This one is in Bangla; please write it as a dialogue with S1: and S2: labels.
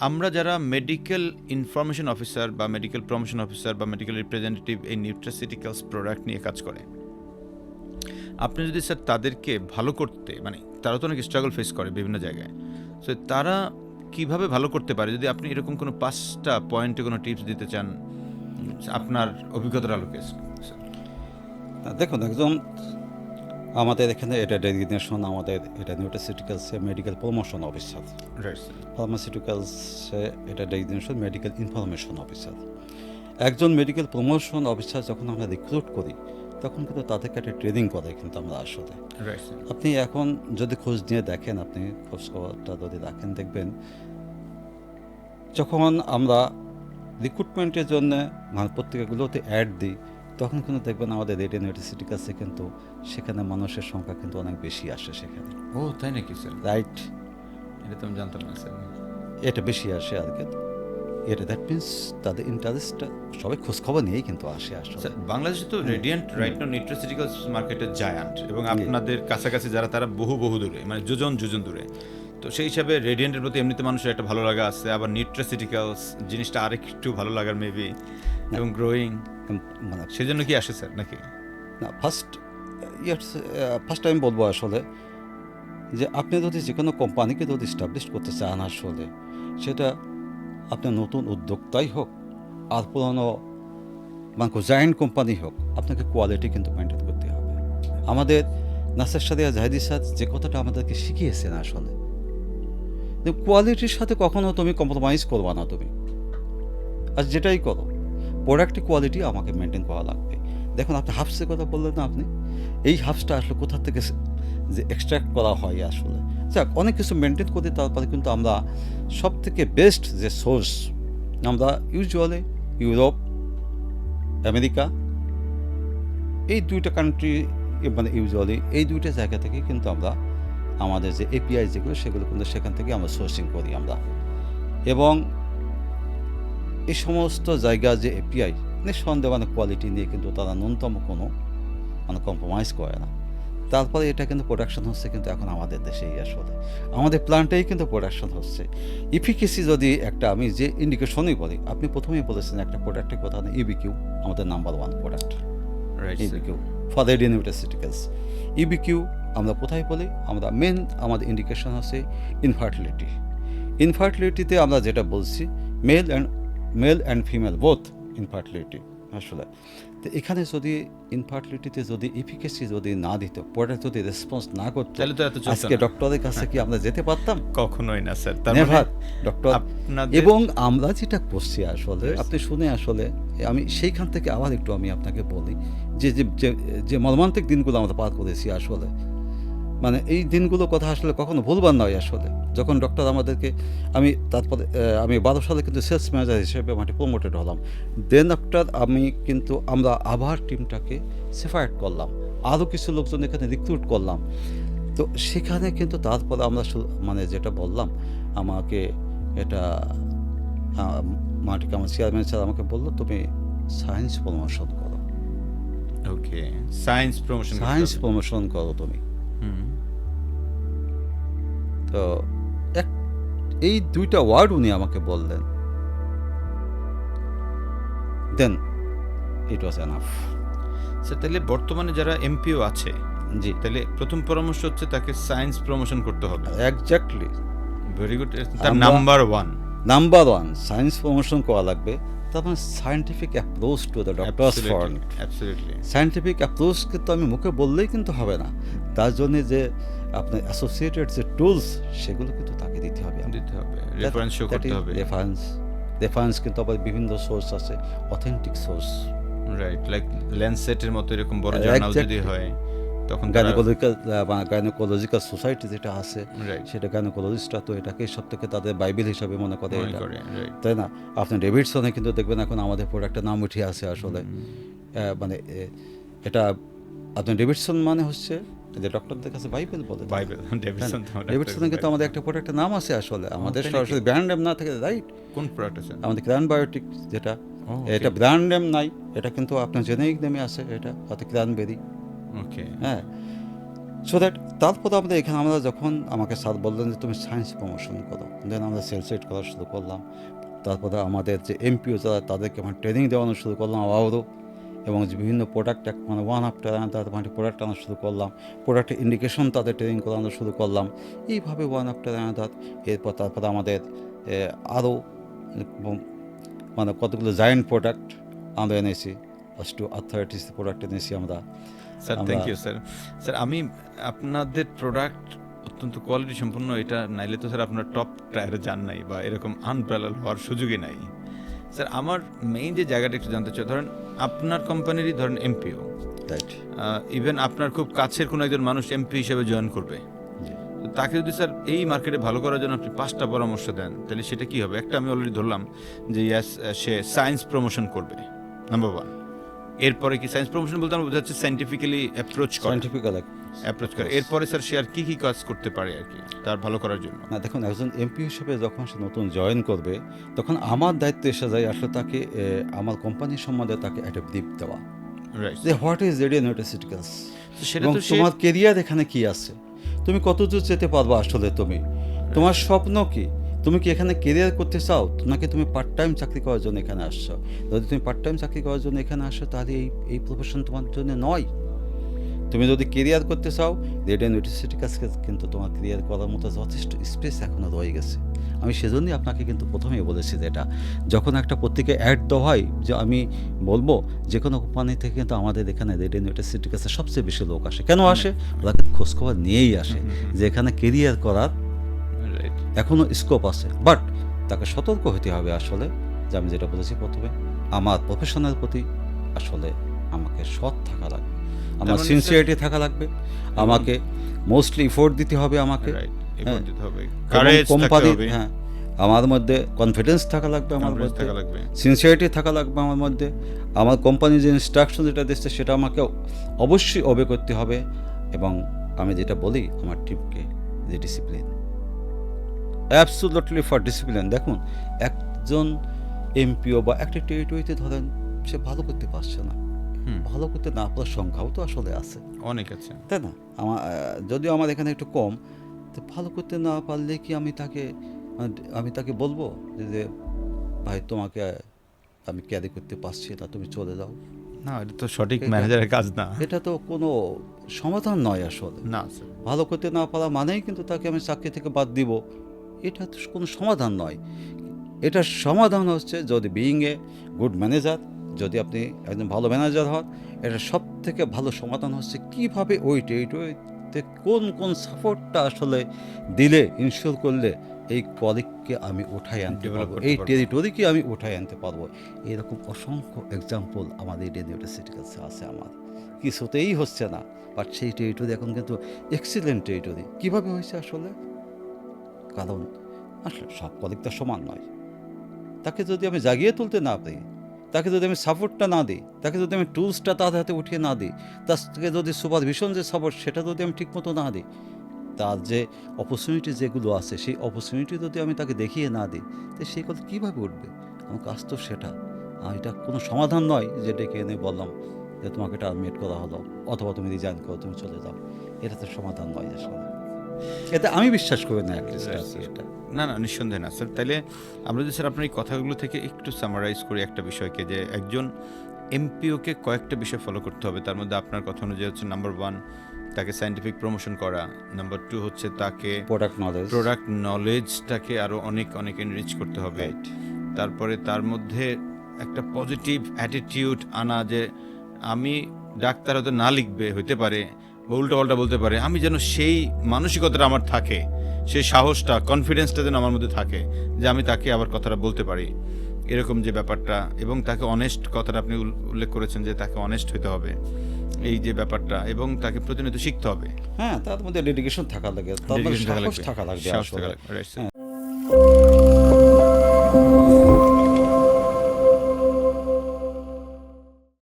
S1: আমরা যারা মেডিকেল ইনফরমেশন অফিসার বা মেডিকেল প্রমোশন অফিসার বা মেডিকেল রিপ্রেজেন্টেটিভ এই নিউট্রাসিউটিক্যালস প্রোডাক্ট নিয়ে কাজ করে, আপনি যদি স্যার তাদেরকে ভালো করতে, মানে তারা তো অনেক স্ট্রাগল ফেস করে বিভিন্ন জায়গায়, সো তারা কিভাবে ভালো করতে পারে, যদি আপনি এরকম কোনো 5টা পয়েন্টে কোনো টিপস দিতে চান আপনার অভিজ্ঞতার আলোকে।
S2: দেখুন, একদম আমাদের এখানে এটা ডেজিগনেশন, আমাদের এটা নিউট্রাসিউটিক্যালসে মেডিকেল প্রমোশন অফিসার, ফার্মাসিউটিক্যালসে এটা ডেজিগনেশন মেডিকেল ইনফরমেশন অফিসার। একজন মেডিকেল প্রমোশন অফিসার যখন আমরা রিক্রুট করি তখন কিন্তু তাদেরকে একটা ট্রেনিং করে কিন্তু আমরা আসলে। আপনি এখন যদি খোঁজ নিয়ে দেখেন, আপনি খোঁজ খবরটা যদি রাখেন, দেখবেন যখন আমরা রিক্রুটমেন্টের জন্য মানে পত্রিকাগুলোতে অ্যাড দিই তখন কিন্তু দেখবেন আমাদের রেডিও নিউট্রাসিউটিক্যালসে কিন্তু সেখানে মানুষের সংখ্যা কিন্তু অনেক বেশি আসে সেখানে।
S1: ও তাই নাকি স্যার?
S2: রাইট,
S1: এটা তো আমি জানতাম না স্যার।
S2: এটা বেশি আসে আর কি। এটা দ্যাট মিনস তাদের ইন্টারেস্টটা সবাই খোঁজখবর নিয়েই কিন্তু আসে আসলে।
S1: বাংলাদেশে তো রেডিয়েন্ট রাইট নাও নিউট্রাসিউটিক্যালস মার্কেটের জায়ান্ট, এবং আপনাদের কাছাকাছি যারা তারা বহু দূরে, মানে যোজন দূরে। তো সেই হিসাবে রেডিয়েন্টের প্রতি এমনিতে মানুষের একটা ভালো লাগা আছে, আবার নিউট্রাসিউটিক্যালস জিনিসটা আরেকটু ভালো লাগার মেবি, এবং গ্রোয়িং,
S2: মানে
S1: সেজন্য কি আসে স্যার নাকি?
S2: না, ফার্স্ট আমি বলবো আসলে যে আপনি যদি যে কোনো কোম্পানিকে যদি স্টাবলিশ করতে চান আসলে, সেটা আপনার নতুন উদ্যোক্তাই হোক আর পুরনো মানে জায়ান্ট কোম্পানি হোক, আপনাকে কোয়ালিটি কিন্তু মেনটেন করতে হবে। আমাদের নাসের সাথে জাহিদি স্যার যে কথাটা আমাদেরকে শিখিয়েছেন আসলে, কোয়ালিটির সাথে কখনো তুমি কম্প্রোমাইজ করবা না তুমি, আর যেটাই করো প্রোডাক্টের কোয়ালিটি আমাকে মেনটেন করা লাগবে। দেখুন, আপনি হাফসের কথা বললেন না, আপনি এই হাফসটা আসলে কোথা থেকে যে এক্সট্র্যাক্ট করা হয় আসলে, যাক অনেক কিছু মেনটেন করে তারপরে কিন্তু আমরা সব থেকে বেস্ট যে সোর্স আমরা ইউজুয়ালি ইউরোপ, আমেরিকা, এই দুইটা কান্ট্রি, মানে ইউজুয়ালি এই দুইটা জায়গা থেকে কিন্তু আমরা আমাদের যে এপিআই যেগুলো সেগুলো কিন্তু সেখান থেকে আমরা সোর্সিং করি আমরা। এবং এই সমস্ত জায়গা যে এপিআই নিঃসন্দেহে কোয়ালিটি নিয়ে কিন্তু তারা ন্যূনতম কোনো কম্প্রোমাইজ করে না। তারপরে এটা কিন্তু প্রোডাকশন হচ্ছে কিন্তু এখন আমাদের দেশেই আসলে, আমাদের প্ল্যান্টেই কিন্তু প্রোডাকশন হচ্ছে। ইফিকেসি যদি একটা আমি যে ইন্ডিকেশনই বলি, আপনি প্রথমেই বলেছেন একটা প্রোডাক্টের কথা না, ইবিকিউ আমাদের number 1 product. EBQ for radio nutraceuticals. EBQ আমরা কোথায় বলি, আমরা মেন আমাদের ইন্ডিকেশন হচ্ছে ইনফার্টিলিটি। ইনফার্টিলিটিতে আমরা যেটা বলছি male and female both infertility আসলে। তো এখানে যদি ইনফার্টিলিটিতে যদি এফিকেসি যদি না দিত, প্রোডাক্ট যদি রেসপন্স না করতো,
S1: তাহলে তো এত চলতো না।
S2: আজকে ডক্টরের কাছে কি আমরা যেতে পারতাম?
S1: কখনোই না স্যার। তার
S2: নেভার ডক্টর।
S1: আপনাদের
S2: এবং আমরা যেটা করছি আসলে, আপনি শুনে আসলে আমি সেইখান থেকে আবার একটু আমি আপনাকে বলি যে যে যে- যে মর্মান্তিক দিনগুলো আমরা পার করেছি আসলে, মানে এই দিনগুলো কথা আসলে কখনো ভুলবার নয় আসলে। যখন ডক্টর আমাদেরকে তারপরে আমি 12 সালে কিন্তু সেলস ম্যানেজার হিসেবে মানে প্রমোটেড হলাম। দেন আফটার আমরা আবার টিমটাকে সেপারেট করলাম, আরও কিছু লোকজন এখানে রিক্রুট করলাম। তো সেখানে কিন্তু তারপরে আমরা মানে যেটা বললাম, আমাকে এটা মাটিকে আমার চেয়ারম্যান স্যার আমাকে বললো, তুমি সায়েন্স প্রমোশন করো,
S1: ওকে সায়েন্স
S2: প্রমোশন করো তুমি। তো এই দুইটা ওয়ার্ড উনি আমাকে বললেন, দেন ইট ওয়াজ এনাফ।
S1: স্যার তাহলে বর্তমানে যারা এমপিও আছে,
S2: জি,
S1: তাহলে প্রথম পরামর্শ হচ্ছে তাকে সায়েন্স প্রমোশন করতে হবে।
S2: Exactly,
S1: very good. তার নাম্বার
S2: 1 সায়েন্স প্রমোশন করা লাগবে। তারপর scientific approach to the doctors front.
S1: Absolutely.
S2: Scientific approach কিন্তু আমি মুখে বললেই কিন্তু হবে না, তার জন্য যে আপনার অ্যাসোসিয়েটেড যে টুলস সেগুলো কিন্তু তাকে দিতে হবে,
S1: রেফারেন্স শো করতে হবে।
S2: রেফারেন্স কিন্তু আবার বিভিন্ন সোর্স আছে, অথেন্টিক সোর্স।
S1: রাইট, লাইক ল্যান্ডসেটের মতো এরকম বড় জার্নাল যদি হয়, তখন
S2: গাইনোকোলজিক্যাল সোসাইটি যেটা আছে, সেটা গাইনোকোলজিস্টরা তো এটাকে সব থেকে তাদের বাইবেল হিসাবে মনে করে, তাই না? আপনি ডেভিডসনে কিন্তু দেখবেন এখন আমাদের প্রোডাক্টের নাম উঠে আছে আসলে, মানে এটা আপনি ডেভিডসন মানে হচ্ছে যে ডক্টরদের কাছে বাইবেল বলে। ডেভিডসনে কিন্তু আমাদের একটা প্রোডাক্টের নাম আছে আসলে, আমাদের সরাসরি ব্র্যান্ড নেম না থাকে। রাইট,
S1: কোন প্রোডাক্ট আছে
S2: আমাদের ক্রানবায়োটিক যেটা, এটা ব্র্যান্ড নেম নাই, এটা কিন্তু আপনার জেনেরিক নেমে আছে, এটা হয়তো ক্রানবেরি।
S1: ওকে,
S2: হ্যাঁ। সো দ্যাট তারপর আমরা যখন আমাকে স্যার বললেন যে তুমি সায়েন্স প্রমোশন করো, দেন আমরা সেলস এড করা শুরু করলাম। তারপরে আমাদের যে এমপিও যারা তাদেরকে আমরা ট্রেনিং দেওয়ানো শুরু করলাম আবারও, এবং যে বিভিন্ন প্রোডাক্ট মানে ওয়ান আফটার তাদের মানে প্রোডাক্ট আনা শুরু করলাম, প্রোডাক্টের ইন্ডিকেশন তাদের ট্রেনিং করানো শুরু করলাম, এইভাবে ওয়ান আফটার এরপর তারপরে আমাদের আরও মানে কতগুলো জায়েন্ট প্রোডাক্ট আমরা এনেছি, টু আর্থারাইটিস প্রোডাক্ট এনেছি আমরা।
S1: Sir thank you sir. Sir আমি আপনাদের প্রোডাক্ট অত্যন্ত কোয়ালিটি সম্পন্ন, এটা নাইলে তো স্যার আপনার টপ টায়ারে যান নাই বা এরকম আনপ্যারাল হওয়ার সুযোগই নাই। স্যার আমার মেইন যে জায়গাটা একটু জানতে চাই, ধরেন আপনার কোম্পানিরই ধরেন এমপিও,
S2: রাইট,
S1: ইভেন আপনার খুব কাছের কোনো একজন মানুষ এমপি হিসেবে জয়েন করবে, তো তাকে যদি স্যার এই মার্কেটে ভালো করার জন্য আপনি 5টা পরামর্শ দেন, তাহলে সেটা কি হবে? একটা আমি অলরেডি ধরলাম যে ইয়াস সে সায়েন্স প্রমোশন করবে, নাম্বার 1। এরপরে কি সায়েন্স প্রমোশন বলতে আমরা বোঝাচ্ছি সায়েন্টিফিক্যালি অ্যাপ্রোচ করে। এরপরে স্যার সে আর কি কি কাজ করতে পারে আর কি তার ভালো করার জন্য?
S2: না দেখুন, একজন এমপি হিসেবে যখন সে নতুন জয়েন করবে তখন আমার দায়িত্ব এসে যায় আসলে তাকে আমার কোম্পানির সম্বন্ধে তাকে একটা ব্রিফ দেওয়া,
S1: রাইট,
S2: যে হোয়াট ইজ রেডিওনিউট্রাসিউটিক্যালস,
S1: সেটা
S2: এবং
S1: তো
S2: তোমার কেরিয়ার এখানে কি আছে, তুমি কতদূর যেতে পারবা, আসলে তুমি তোমার স্বপ্ন কি, তুমি কি এখানে কেরিয়ার করতে চাও নাকি তুমি পার্ট টাইম চাকরি করার জন্য এখানে আসছো? যদি তুমি পার্ট টাইম চাকরি করার জন্য এখানে আসো তাহলে এই প্রফেশন তোমার জন্য নয়। তুমি যদি কেরিয়ার করতে চাও, রেডিওনিউট্রাসিউটিক্যালসকে কিন্তু তোমার কেরিয়ার করার মতো যথেষ্ট স্পেস এখনও রয়ে গেছে। আমি সেজন্যই আপনাকে কিন্তু প্রথমেই বলেছি যে এটা যখন একটা পত্রিকায় অ্যাড দেওয়া হয়, যে আমি বলবো যে কোনো কোম্পানি থেকে কিন্তু আমাদের এখানে রেডিওনিউট্রাসিউটিক্যালসে সবচেয়ে বেশি লোক আসে। কেন আসে? ওরা খোঁজখবর নিয়েই আসে যে এখানে কেরিয়ার করার এখনও স্কোপ আছে, বাট তাকে সতর্ক হতে হবে আসলে, যে আমি যেটা বলেছি প্রথমে, আমার প্রফেশনের প্রতি আসলে আমাকে সৎ থাকা লাগবে, আমার সিনসিয়ারিটি থাকা লাগবে, আমাকে মোস্টলি এফোর্ট দিতে হবে আমাকে, কোম্পানি, হ্যাঁ, আমার মধ্যে কনফিডেন্স থাকা লাগবে, আমার মধ্যে সিনসিয়ারিটি থাকা লাগবে, আমার মধ্যে আমার কোম্পানি যে ইনস্ট্রাকশন যেটা দিচ্ছে সেটা আমাকে অবশ্যই ওবে করতে হবে, এবং আমি যেটা বলি আমার টিমকে যে ডিসিপ্লিন, অ্যাবসোলুটলি ফর ডিসিপ্লিন। দেখুন, একজন এমপিও বা একটা টেরিটরিতে ধরেন সে ভালো করতে পারছে না, ভালো করতে না পারার সংখ্যাও তো আসলে আছে,
S1: অনেক আছে,
S2: তাই না? যদিও আমার এখানে একটু কম, তো ভালো করতে না পারলে কি আমি তাকে বলবো যে ভাই তোমাকে আমি ক্যারি করতে পারছি না, তুমি চলে যাও?
S1: না, এটা তো সঠিক ম্যানেজারের কাজ না,
S2: এটা তো কোনো সমাধান নয় আসলে।
S1: না,
S2: ভালো করতে না পারা মানেই কিন্তু তাকে আমি চাকরি থেকে বাদ দিব, এটা তো কোনো সমাধান নয়। এটার সমাধান হচ্ছে, যদি বিইং এ গুড ম্যানেজার, যদি আপনি একজন ভালো ম্যানেজার হন, এটা সব থেকে ভালো সমাধান হচ্ছে কীভাবে ওই টেরিটরিতে কোন সাপোর্টটা আসলে দিলে, ইনশিওর করলে এই কলিগকে আমি উঠাই আনতে পারবো, এই টেরিটরিকে আমি উঠাই আনতে পারবো। এরকম অসংখ্য এক্সাম্পল আমাদের রেডিওনিউট্রাসিউটিক্যালসে আছে, আমার কিছুতেই হচ্ছে না, বাট সেই টেরিটরি এখন কিন্তু এক্সিলেন্ট টেরিটরি। কীভাবে হয়েছে আসলে? কারণ আসলে সব কলিগ তো সমান নয়। তাকে যদি আমি জাগিয়ে তুলতে না পারি, তাকে যদি আমি সাপোর্টটা না দিই, তাকে যদি আমি টুলসটা তার হাতে উঠিয়ে না দিই, তাকে যদি সুপারভিশন যে সাপোর্ট সেটা যদি আমি ঠিকমতো না দিই, তার যে অপরচুনিটি যেগুলো আছে সেই অপরচুনিটি যদি আমি তাকে দেখিয়ে না দিই, তো সেই কথা কীভাবে উঠবে? আমার কাজ তো সেটা। এটা কোনো সমাধান নয় যে ডেকে এনে বললাম যে তোমাকে টার্মিনেট করা হলো, অথবা তুমি রিজাইন করো, তুমি চলে যাও। এটা তো সমাধান নয় আসলে, এটা আমি বিশ্বাস করি না। এটা
S1: না, নিঃসন্দেহে না স্যার। তাহলে আমরা যদি স্যার আপনার এই কথাগুলো থেকে একটু সামারাইজ করি একটা বিষয়কে, যে একজন এমপিওকে কয়েকটা বিষয় ফলো করতে হবে, তার মধ্যে আপনার কথা অনুযায়ী হচ্ছে নাম্বার 1 তাকে সায়েন্টিফিক প্রমোশন করা, নাম্বার 2 হচ্ছে তাকে প্রোডাক্ট নলেজটাকে আরও অনেক এনরিচ করতে হবে, তারপরে তার মধ্যে একটা পজিটিভ অ্যাটিটিউড আনা, যে আমি ডাক্তার হয়তো না লিখবে হইতে পারে বা উল্টোপাল্টা বলতে পারে, আমি যেন সেই মানসিকতাটা আমার থাকে, সেই সাহসটা, কনফিডেন্সটা যেন আমার মধ্যে থাকে, যে আমি তাকে আবার কথাটা বলতে পারি, এরকম যে ব্যাপারটা। এবং তাকে অনেস্ট, কথাটা আপনি উল্লেখ করেছেন যে তাকে অনেস্ট হতে হবে, এই যে ব্যাপারটা, এবং তাকে প্রতিনিয়ত শিখতে হবে।
S2: হ্যাঁ, তার মধ্যে ডেডিকেশন থাকা লাগে, তার মধ্যে সাহস থাকা লাগবে।